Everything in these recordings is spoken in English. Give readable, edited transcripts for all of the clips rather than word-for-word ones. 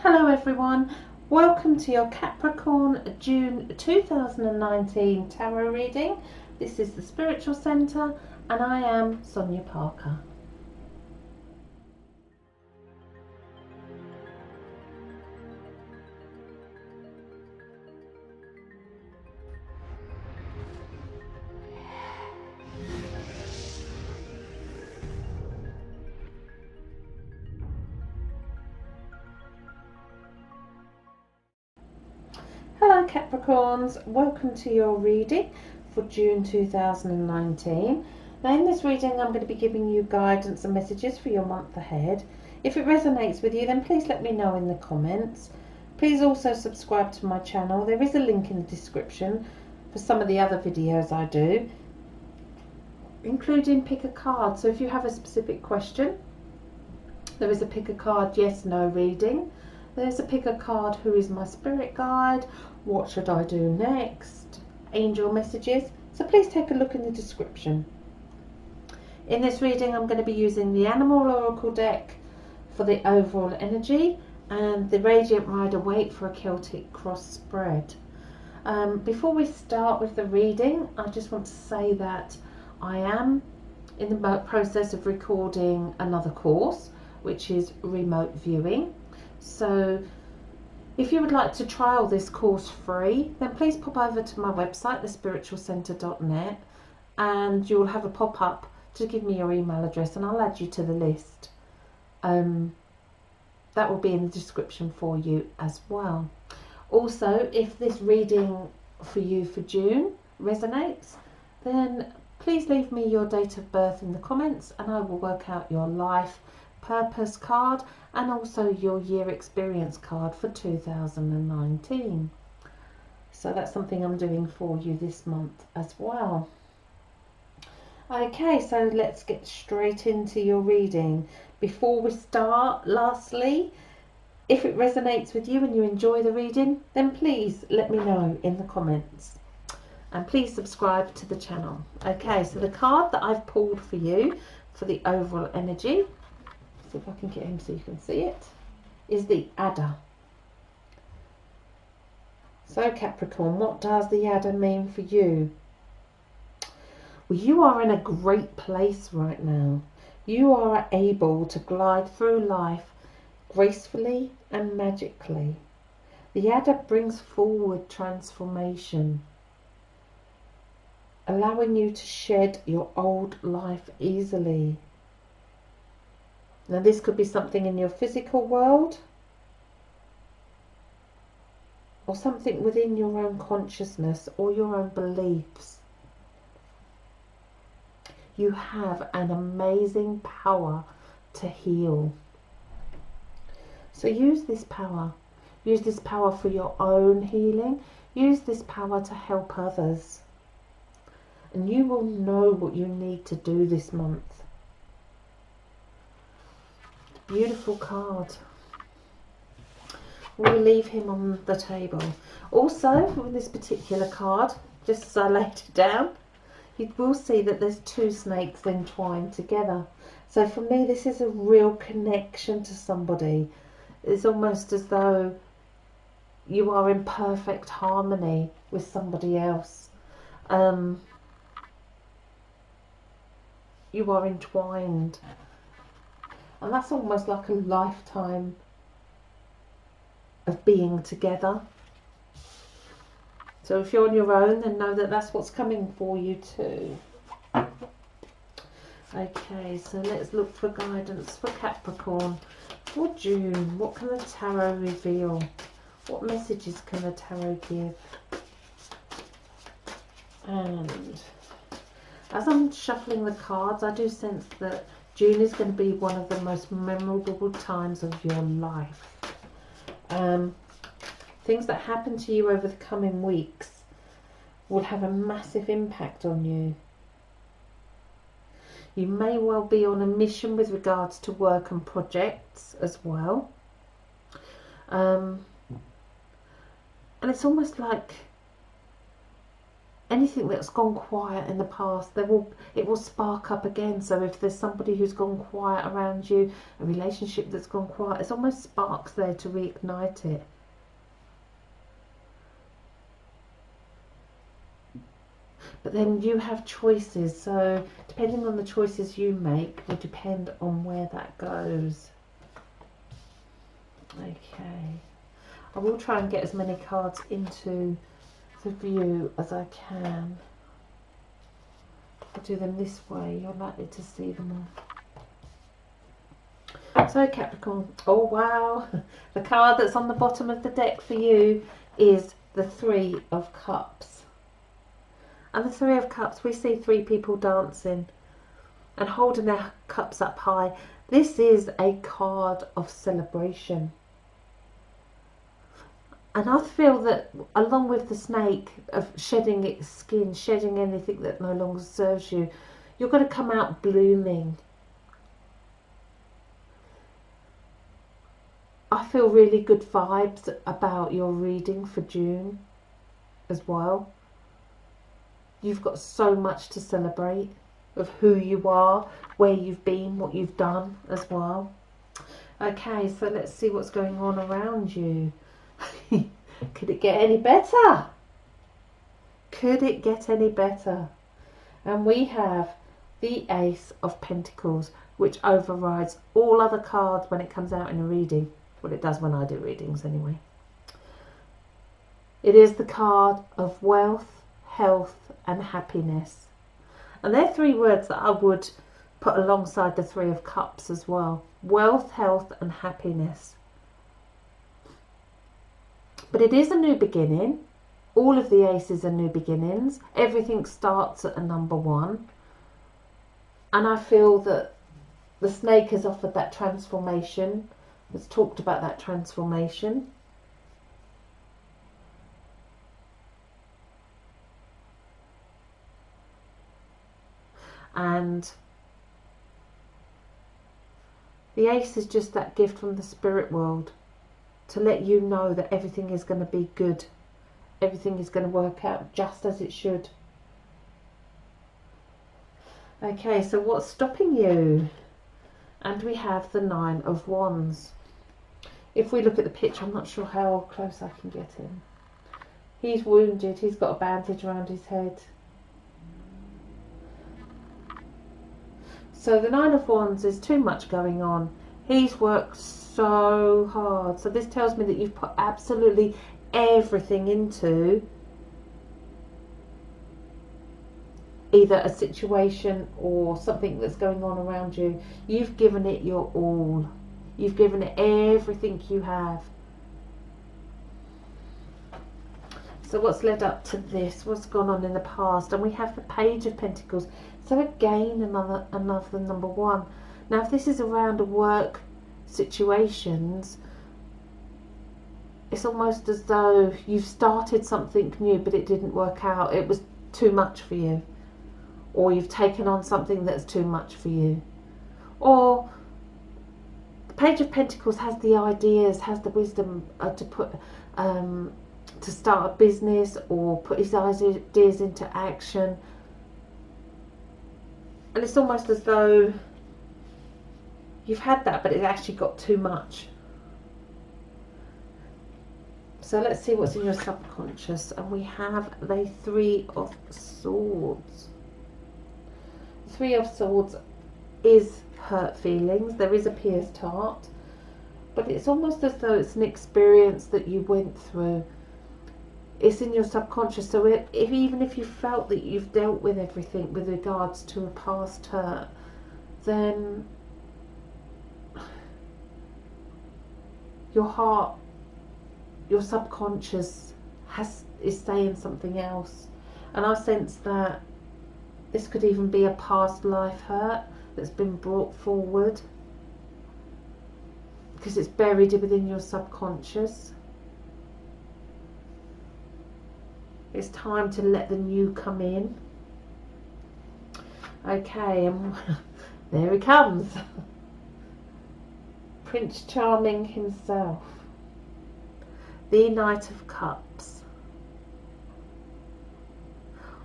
Hello everyone, welcome to your Capricorn June 2019 tarot reading. This is the Spiritual Centre and I am Sonia Parker. Hello Capricorns, welcome to your reading for June 2019. Now in this reading I'm going to be giving you guidance and messages for your month ahead. If it resonates with you then please let me know in the comments. Please also subscribe to my channel. There is a link in the description for some of the other videos I do, including pick a card. So if you have a specific question, there is a pick a card yes no reading. There's a pick a card who is my spirit guide, what should I do next, angel messages. So please take a look in the description. In this reading I'm going to be using the Animal Oracle deck for the overall energy and the Radiant Rider Waite for a Celtic cross spread. Before we start with the reading, I just want to say that I am in the process of recording another course, which is remote viewing. So if you would like to trial this course free, then please pop over to my website, thespiritualcentre.net, and you'll have a pop-up to give me your email address and I'll add you to the list. That will be in the description for you as well. Also, if this reading for you for June resonates, then please leave me your date of birth in the comments and I will work out your life purpose card and also your year experience card for 2019. So that's something I'm doing for you this month as well. Okay, so let's get straight into your reading. Before we start, lastly, if it resonates with you and you enjoy the reading, then please let me know in the comments. And please subscribe to the channel. Okay, so the card that I've pulled for you for the overall energy, see if I can get him so you can see it, is the Adder. So Capricorn, what does the Adder mean for you? Well, you are in a great place right now. You are able to glide through life gracefully and magically. The Adder brings forward transformation, allowing you to shed your old life easily. Now this could be something in your physical world or something within your own consciousness or your own beliefs. You have an amazing power to heal. So use this power. Use this power for your own healing. Use this power to help others. And you will know what you need to do this month. Beautiful card. We'll leave him on the table. Also, with this particular card, just as I laid it down, you will see that there's two snakes entwined together. So for me, this is a real connection to somebody. It's almost as though you are in perfect harmony with somebody else. You are entwined. And that's almost like a lifetime of being together. So if you're on your own, then know that that's what's coming for you too. Okay, so let's look for guidance for Capricorn for June. What can the tarot reveal? What messages can the tarot give? And as I'm shuffling the cards, I do sense that June is going to be one of the most memorable times of your life. Things that happen to you over the coming weeks will have a massive impact on you. You may well be on a mission with regards to work and projects as well. And it's almost like anything that's gone quiet in the past, it will spark up again. So if there's somebody who's gone quiet around you, a relationship that's gone quiet, it's almost sparks there to reignite it. But then you have choices, so depending on the choices you make will depend on where that goes. Okay, I will try and get as many cards into the view as I can. If I do them this way, you're likely to see them all. So Capricorn, oh wow, the card that's on the bottom of the deck for you is the Three of Cups. And the Three of Cups, we see three people dancing and holding their cups up high. This is a card of celebration. And I feel that along with the snake of shedding its skin, shedding anything that no longer serves you, you're going to come out blooming. I feel really good vibes about your reading for June as well. You've got so much to celebrate of who you are, where you've been, what you've done as well. Okay, so let's see what's going on around you. Could it get any better? Could it get any better? And we have the Ace of Pentacles, which overrides all other cards when it comes out in a reading. Well, it does when I do readings anyway. It is the card of wealth, health and happiness. And they're three words that I would put alongside the Three of Cups as well. Wealth, health and happiness. But it is a new beginning. All of the aces are new beginnings. Everything starts at a number one. And I feel that the snake has offered that transformation. Has talked about that transformation. And the ace is just that gift from the spirit world to let you know that everything is going to be good. Everything is going to work out just as it should. Okay, so what's stopping you? And we have the Nine of Wands. If we look at the picture, I'm not sure how close I can get him. He's wounded. He's got a bandage around his head. So the Nine of Wands is too much going on. He's worked so hard. So this tells me that you've put absolutely everything into either a situation or something that's going on around you. You've given it your all. You've given it everything you have. So what's led up to this? What's gone on in the past? And we have the Page of Pentacles. So again, another number one. Now, if this is around a work situations, it's almost as though you've started something new, but it didn't work out. It was too much for you. Or you've taken on something that's too much for you. Or the Page of Pentacles has the ideas, has the wisdom to put, to start a business or put his ideas into action. And it's almost as though you've had that, but it actually got too much. So let's see what's in your subconscious. And we have the Three of Swords. The Three of Swords is hurt feelings. There is a pierced heart. But it's almost as though it's an experience that you went through. It's in your subconscious. So even if you felt that you've dealt with everything with regards to a past hurt, then your heart, your subconscious is saying something else. And I sense that this could even be a past life hurt that's been brought forward because it's buried within your subconscious. It's time to let the new come in. Okay, and there he comes. Prince Charming himself. The Knight of Cups.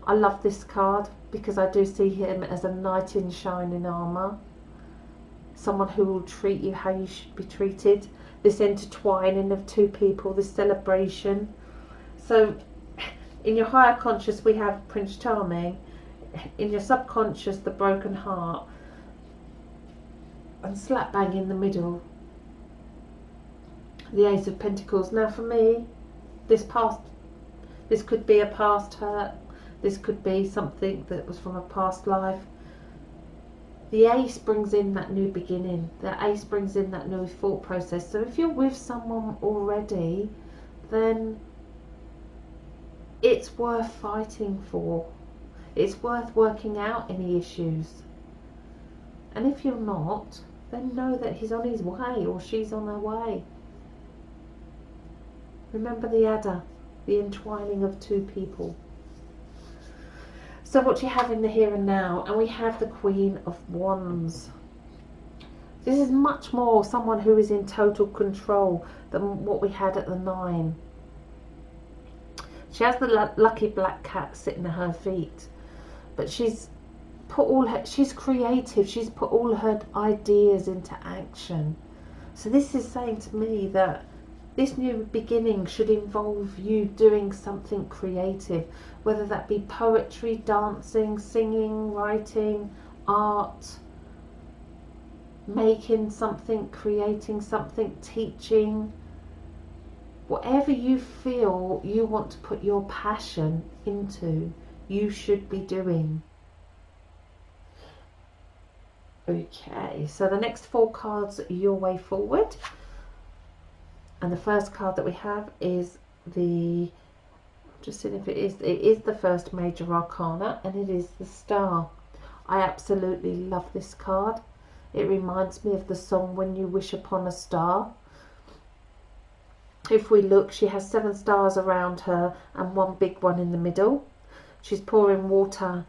I love this card because I do see him as a knight in shining armour. Someone who will treat you how you should be treated. This intertwining of two people, this celebration. So in your higher conscious we have Prince Charming. In your subconscious, the broken heart. And slap bang in the middle, the Ace of Pentacles. Now for me, this could be a past hurt. This could be something that was from a past life. The Ace brings in that new beginning. The Ace brings in that new thought process. So if you're with someone already, then it's worth fighting for. It's worth working out any issues. And if you're not, then know that he's on his way or she's on her way. Remember the adder, the entwining of two people. So what do you have in the here and now? And we have the Queen of Wands. This is much more someone who is in total control than what we had at the 9. She has the lucky black cat sitting at her feet, but she's creative. She's put all her ideas into action. So this is saying to me that this new beginning should involve you doing something creative, whether that be poetry, dancing, singing, writing, art, making something, creating something, teaching. Whatever you feel you want to put your passion into, you should be doing. Okay, so the next 4 cards are your way forward. And the first card that we have is just seeing if it is the first major arcana, and it is the Star. I absolutely love this card. It reminds me of the song When You Wish Upon a Star. If we look, she has 7 stars around her and one big one in the middle. She's pouring water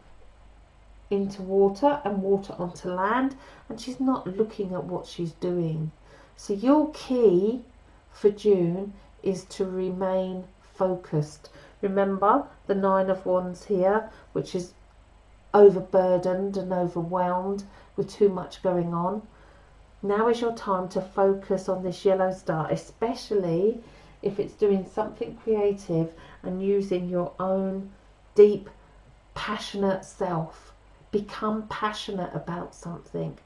into water and water onto land, and she's not looking at what she's doing. So your key for June is to remain focused. Remember the 9 of Wands here, which is overburdened and overwhelmed with too much going on. Now is your time to focus on this yellow star, especially if it's doing something creative and using your own deep, passionate self. Become passionate about something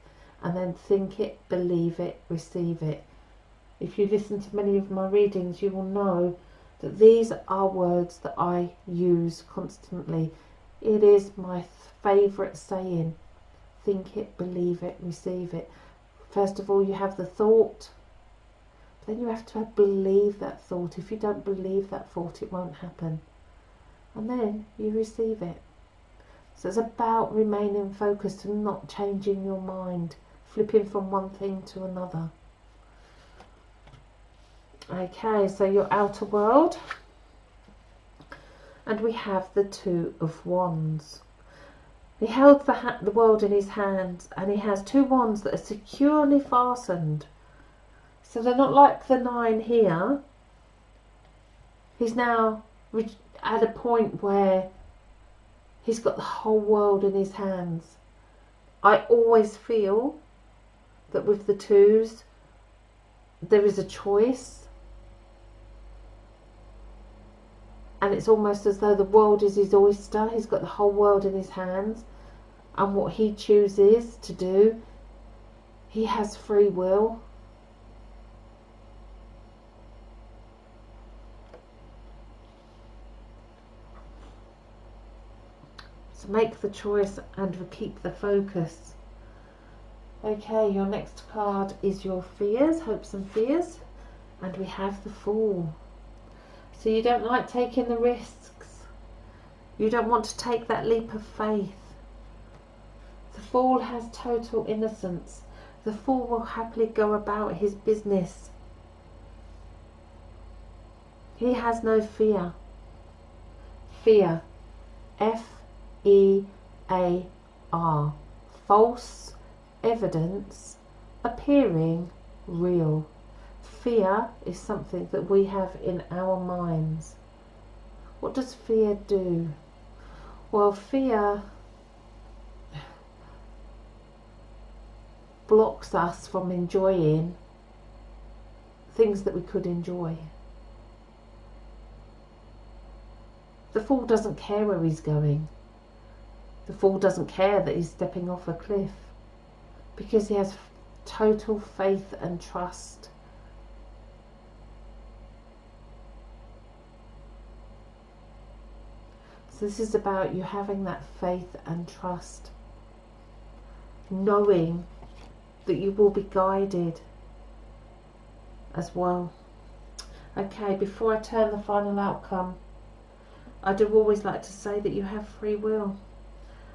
and then think it, believe it, receive it. If you listen to many of my readings, you will know that these are words that I use constantly. It is my favourite saying. Think it, believe it, receive it. First of all, you have the thought. Then you have to believe that thought. If you don't believe that thought, it won't happen. And then you receive it. So it's about remaining focused and not changing your mind, flipping from one thing to another. Okay, so your outer world. And we have the 2 of Wands. He held the world in his hands, and he has 2 wands that are securely fastened. So they're not like the 9 here. He's now at a point where he's got the whole world in his hands. I always feel that with the 2s, there is a choice. And it's almost as though the world is his oyster. He's got the whole world in his hands. And what he chooses to do, he has free will. So make the choice and keep the focus. Okay, your next card is your fears, hopes and fears. And we have the Fool. So you don't like taking the risks. You don't want to take that leap of faith. The Fool has total innocence. The Fool will happily go about his business. He has no fear. Fear. F-E-A-R. False evidence appearing real. Fear is something that we have in our minds. What does fear do? Well, fear blocks us from enjoying things that we could enjoy. The Fool doesn't care where he's going. The Fool doesn't care that he's stepping off a cliff, because he has total faith and trust. So this is about you having that faith and trust, knowing that you will be guided as well. Okay, before I turn the final outcome, I do always like to say that you have free will,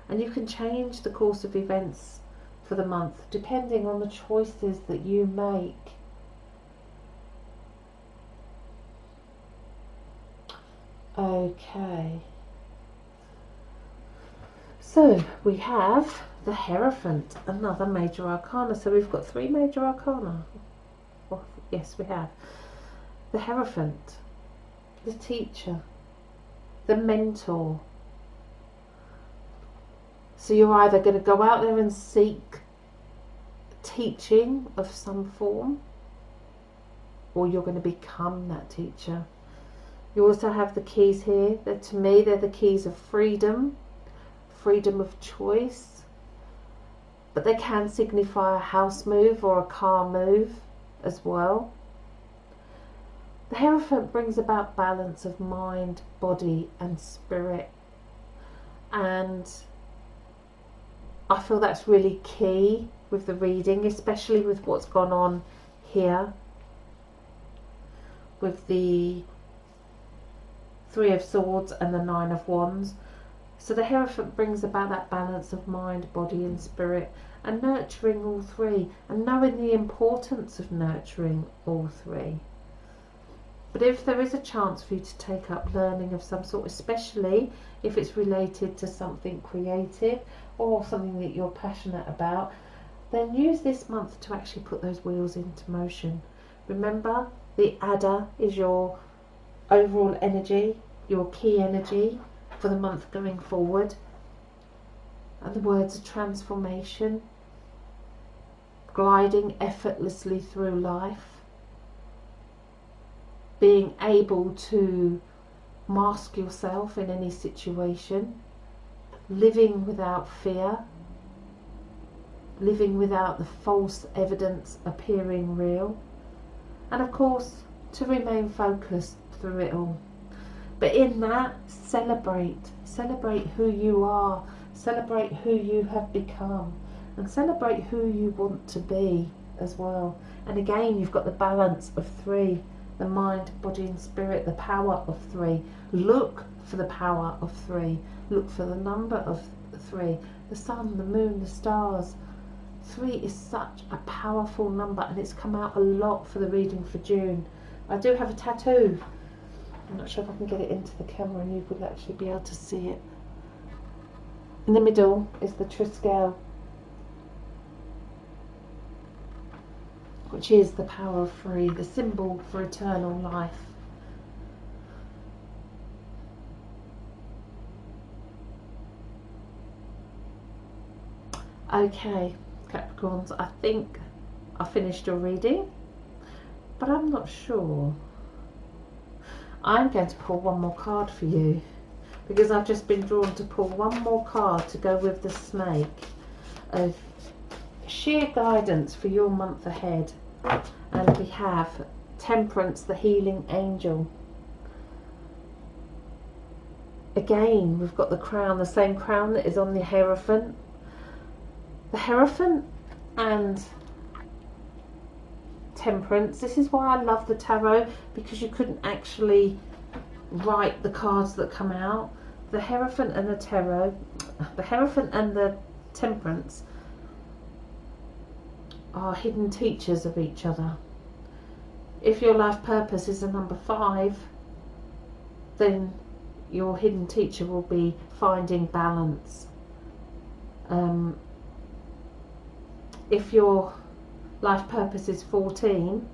and you can change the course of events for the month depending on the choices that you make. Okay, so we have the Hierophant, another major arcana. So we've got 3 major arcana. Well, yes, we have the Hierophant, the teacher, the mentor. So you're either going to go out there and seek teaching of some form, or you're going to become that teacher. You also have the keys here. That, to me, they're the keys of freedom, freedom of choice, but they can signify a house move or a car move as well. The Hierophant brings about balance of mind, body and spirit, and I feel that's really key with the reading, especially with what's gone on here with the 3 of Swords and the 9 of Wands. So the Hierophant brings about that balance of mind, body and spirit, and nurturing all 3, and knowing the importance of nurturing all 3. But if there is a chance for you to take up learning of some sort, especially if it's related to something creative or something that you're passionate about, then use this month to actually put those wheels into motion. Remember, the Adder is your overall energy, your key energy for the month going forward. And the words are transformation, gliding effortlessly through life, being able to mask yourself in any situation, living without fear, living without the false evidence appearing real, and of course to remain focused through it all. But in that, celebrate who you are, celebrate who you have become, and celebrate who you want to be as well. And again, you've got the balance of 3, the mind, body and spirit, the power of 3. Look for the power of 3. Look for the number of 3. The sun, the moon, the stars. 3 is such a powerful number, and it's come out a lot for the reading for June. I do have a tattoo. I'm not sure if I can get it into the camera and you would actually be able to see it. In the middle is the Triskele, which is the power of 3, the symbol for eternal life. Okay, Capricorns, I think I finished your reading, but I'm not sure. I'm going to pull one more card for you, because I've just been drawn to pull one more card to go with the snake of sheer guidance for your month ahead. And we have Temperance, the healing angel. Again, we've got the crown, the same crown that is on the Hierophant. The Hierophant and Temperance. This is why I love the tarot, because you couldn't actually write the cards that come out. The Hierophant and the tarot, the Hierophant and the Temperance are hidden teachers of each other. If your life purpose is a number 5, then your hidden teacher will be finding balance. If your life purpose is 14,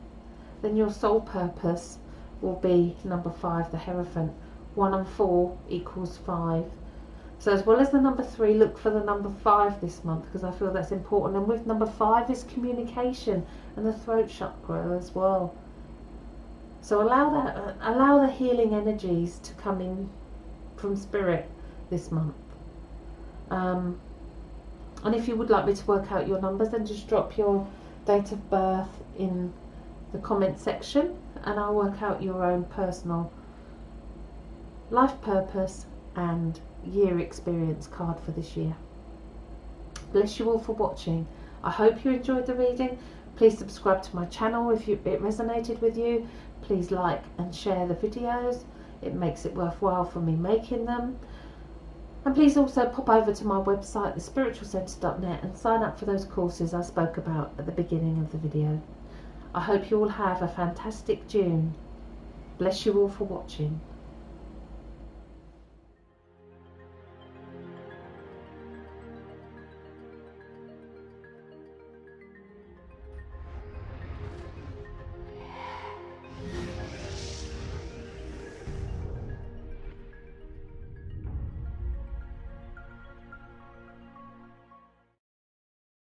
then your soul purpose will be number 5, the Hierophant. 1 and 4 equals 5. So as well as the number 3, look for the number 5 this month, because I feel that's important. And with number 5 is communication and the throat chakra as well. So allow the healing energies to come in from spirit this month. And if you would like me to work out your numbers, then just drop your date of birth in the comment section and I'll work out your own personal life purpose and year experience card for this year. Bless you all for watching. I hope you enjoyed the reading. Please subscribe to my channel if it resonated with you. Please like and share the videos. It makes it worthwhile for me making them. And please also pop over to my website, thespiritualcentre.net, and sign up for those courses I spoke about at the beginning of the video. I hope you all have a fantastic June. Bless you all for watching.